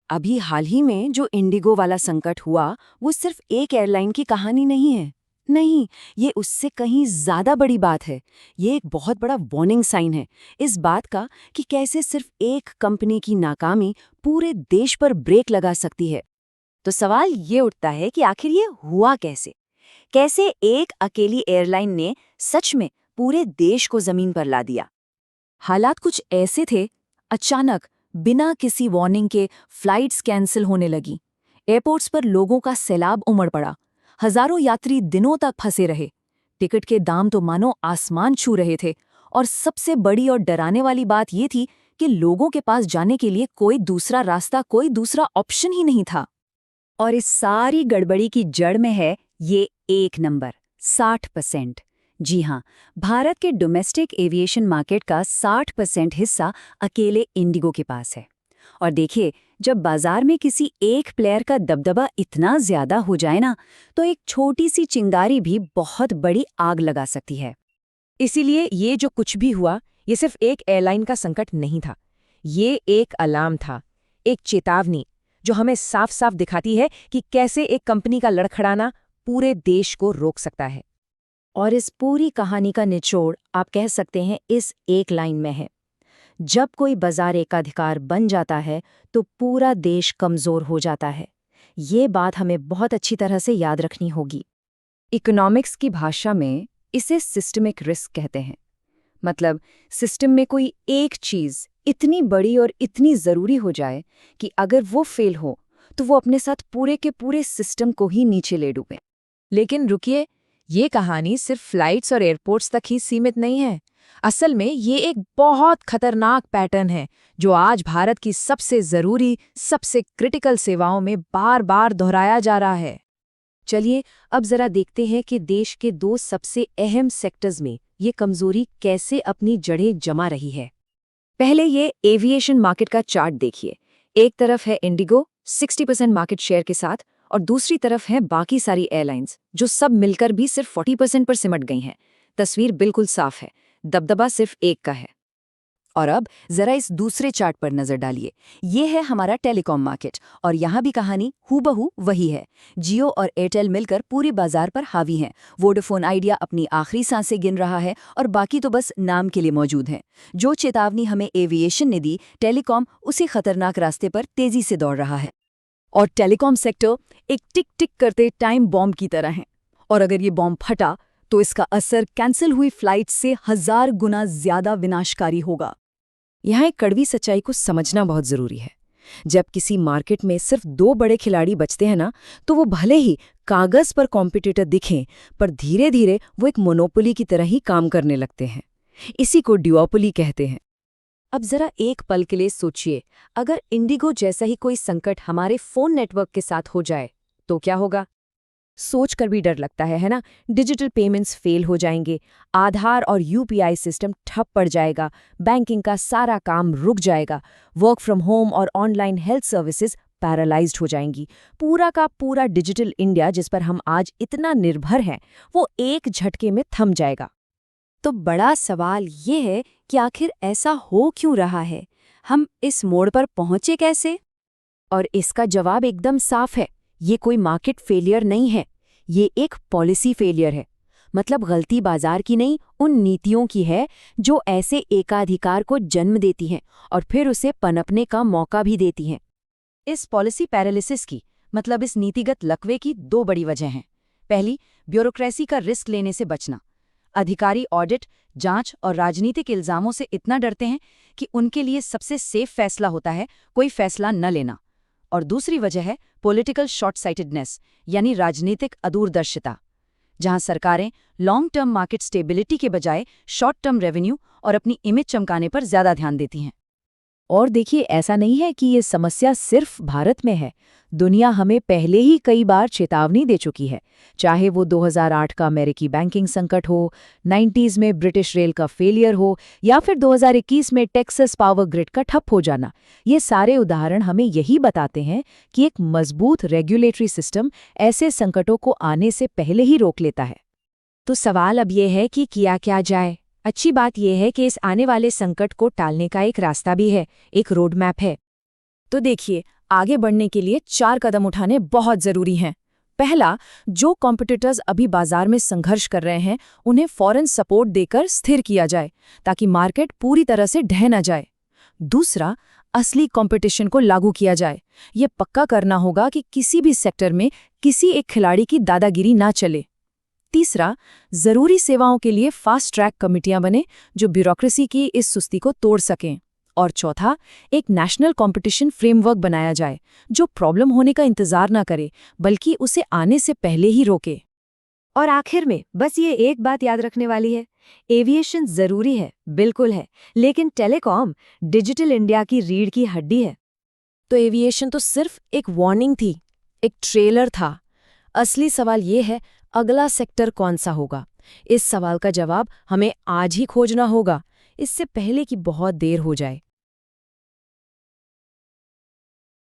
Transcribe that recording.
अभी हाल ही में जो इंडिगो वाला संकट हुआ, वो सिर्फ एक एयरलाइन की कहानी नहीं है। नहीं, ये उससे कहीं ज्यादा बड़ी बात है। ये एक बहुत बड़ा वार्निंग साइन है इस बात का कि कैसे सिर्फ एक कंपनी की नाकामी पूरे देश पर ब्रेक लगा सकती है। तो सवाल ये उठता है कि आखिर ये हुआ कैसे? कैसे एक अकेली एयरलाइन ने सच में पूरे देश को जमीन पर ला दिया? हालात कुछ ऐसे थे, अचानक बिना किसी वार्निंग के फ्लाइट्स कैंसिल होने लगी। एयरपोर्ट्स पर लोगों का सैलाब उमड़ पड़ा। हजारों यात्री दिनों तक फंसे रहे। टिकट के दाम तो मानो आसमान छू रहे थे। और सबसे बड़ी और डराने वाली बात ये थी कि लोगों के पास जाने के लिए कोई दूसरा रास्ता, कोई दूसरा ऑप्शन ही नहीं था। और इस सारी गड़बड़ी की जड़ में है ये एक नंबर, 60%। जी हाँ, भारत के डोमेस्टिक एविएशन मार्केट का 60% हिस्सा अकेले इंडिगो के पास है। और देखिए, जब बाजार में किसी एक प्लेयर का दबदबा इतना ज्यादा हो जाए ना, तो एक छोटी सी चिंगारी भी बहुत बड़ी आग लगा सकती है। इसीलिए ये जो कुछ भी हुआ, ये सिर्फ एक एयरलाइन का संकट नहीं था। ये एक अलार्म था, एक चेतावनी जो हमें साफ साफ दिखाती है कि कैसे एक कंपनी का लड़खड़ाना पूरे देश को रोक सकता है। और इस पूरी कहानी का निचोड़ आप कह सकते हैं इस एक लाइन में है। जब कोई बाजार एकाधिकार बन जाता है तो पूरा देश कमजोर हो जाता है। ये बात हमें बहुत अच्छी तरह से याद रखनी होगी। इकोनॉमिक्स की भाषा में इसे सिस्टमिक रिस्क कहते हैं। मतलब सिस्टम में कोई एक चीज इतनी बड़ी और इतनी जरूरी हो जाए कि अगर वो फेल हो तो वो अपने साथ पूरे के पूरे सिस्टम को ही नीचे ले डूबे। लेकिन रुकिए, ये कहानी सिर्फ फ्लाइट्स और एयरपोर्ट्स तक ही सीमित नहीं है। असल में ये एक बहुत खतरनाक पैटर्न है जो आज भारत की सबसे जरूरी, सबसे क्रिटिकल सेवाओं में बार बार दोहराया जा रहा है। चलिए अब जरा देखते हैं कि देश के दो सबसे अहम सेक्टर्स में ये कमजोरी कैसे अपनी जड़ें जमा रही है। पहले ये एविएशन मार्केट का चार्ट देखिए। एक तरफ है इंडिगो 60% मार्केट शेयर के साथ, और दूसरी तरफ है बाकी सारी एयरलाइंस जो सब मिलकर भी सिर्फ 40% पर सिमट गई हैं। तस्वीर बिल्कुल साफ है, दबदबा सिर्फ एक का है। और अब जरा इस दूसरे चार्ट पर नजर डालिए। ये है हमारा टेलीकॉम मार्केट, और यहाँ भी कहानी हूबहू वही है। जियो और एयरटेल मिलकर पूरी बाजार पर हावी हैं। वोडाफोन आइडिया अपनी आखिरी सांसें गिन रहा है, और बाकी तो बस नाम के लिए मौजूद हैं। जो चेतावनी हमें एविएशन ने दी, टेलीकॉम उसी खतरनाक रास्ते पर तेजी से दौड़ रहा है। और टेलीकॉम सेक्टर एक टिक टिक करते टाइम बॉम्ब की तरह है। और अगर ये बॉम्ब फटा तो इसका असर कैंसिल हुई फ्लाइट से 1000 गुना ज्यादा विनाशकारी होगा। यहाँ एक कड़वी सच्चाई को समझना बहुत जरूरी है। जब किसी मार्केट में सिर्फ 2 बड़े खिलाड़ी बचते हैं ना, तो वो भले ही कागज पर कॉम्पिटिटर दिखें, पर धीरे धीरे वो एक मोनोपोली की तरह ही काम करने लगते हैं। इसी को ड्यूओपोली कहते हैं। अब जरा एक पल के लिए सोचिए, अगर इंडिगो जैसा ही कोई संकट हमारे फोन नेटवर्क के साथ हो जाए तो क्या होगा? सोचकर भी डर लगता है ना? डिजिटल पेमेंट्स फेल हो जाएंगे, आधार और यूपीआई सिस्टम ठप पड़ जाएगा, बैंकिंग का सारा काम रुक जाएगा, वर्क फ्रॉम होम और ऑनलाइन हेल्थ सर्विसेज पैरालाइज्ड हो जाएंगी। पूरा का पूरा डिजिटल इंडिया जिस पर हम आज इतना निर्भर हैं, वो एक झटके में थम जाएगा। तो बड़ा सवाल ये है कि आखिर ऐसा हो क्यों रहा है? हम इस मोड़ पर पहुंचे कैसे? और इसका जवाब एकदम साफ है। ये कोई मार्केट फेलियर नहीं है, ये एक पॉलिसी फेलियर है। मतलब गलती बाजार की नहीं, उन नीतियों की है जो ऐसे एकाधिकार को जन्म देती हैं और फिर उसे पनपने का मौका भी देती हैं। इस पॉलिसी पैरालिसिस की, मतलब इस नीतिगत लकवे की 2 बड़ी वजह हैं। पहली, ब्यूरोक्रेसी का रिस्क लेने से बचना। अधिकारी ऑडिट, जांच और राजनीतिक इल्जामों से इतना डरते हैं कि उनके लिए सबसे सेफ फैसला होता है कोई फैसला न लेना। और दूसरी वजह है पॉलिटिकल शॉर्ट साइटेडनेस, यानी राजनीतिक अदूरदर्शिता, जहां सरकारें लॉन्ग टर्म मार्केट स्टेबिलिटी के बजाय शॉर्ट टर्म रेवेन्यू और अपनी इमेज चमकाने पर ज्यादा ध्यान देती हैं। और देखिए, ऐसा नहीं है कि ये समस्या सिर्फ भारत में है। दुनिया हमें पहले ही कई बार चेतावनी दे चुकी है। चाहे वो 2008 का अमेरिकी बैंकिंग संकट हो, 90s में ब्रिटिश रेल का फेलियर हो, या फिर 2021 में टेक्सास पावर ग्रिड का ठप हो जाना। ये सारे उदाहरण हमें यही बताते हैं कि एक मजबूत रेगुलेटरी सिस्टम ऐसे संकटों को आने से पहले ही रोक लेता है। तो सवाल अब ये है कि किया क्या जाए? अच्छी बात यह है कि इस आने वाले संकट को टालने का एक रास्ता भी है, एक रोड मैप है। तो देखिए, आगे बढ़ने के लिए 4 कदम उठाने बहुत जरूरी हैं। पहला, जो कॉम्पिटिटर्स अभी बाजार में संघर्ष कर रहे हैं उन्हें फौरन सपोर्ट देकर स्थिर किया जाए ताकि मार्केट पूरी तरह से ढह न जाए। दूसरा, असली कंपटीशन को लागू किया जाए। ये पक्का करना होगा कि किसी भी सेक्टर में किसी एक खिलाड़ी की दादागिरी ना चले। तीसरा, जरूरी सेवाओं के लिए फास्ट ट्रैक कमिटियां बने जो ब्यूरोक्रेसी की इस सुस्ती को तोड़ सकें। और चौथा, एक नेशनल कंपटीशन फ्रेमवर्क बनाया जाए जो प्रॉब्लम होने का इंतजार ना करे बल्कि उसे आने से पहले ही रोके। और आखिर में बस ये एक बात याद रखने वाली है, एविएशन जरूरी है, बिल्कुल है, लेकिन टेलीकॉम डिजिटल इंडिया की रीढ़ की हड्डी है। तो एविएशन तो सिर्फ एक वार्निंग थी, एक ट्रेलर था। असली सवाल ये है, अगला सेक्टर कौन सा होगा? इस सवाल का जवाब हमें आज ही खोजना होगा, इससे पहले कि बहुत देर हो जाए।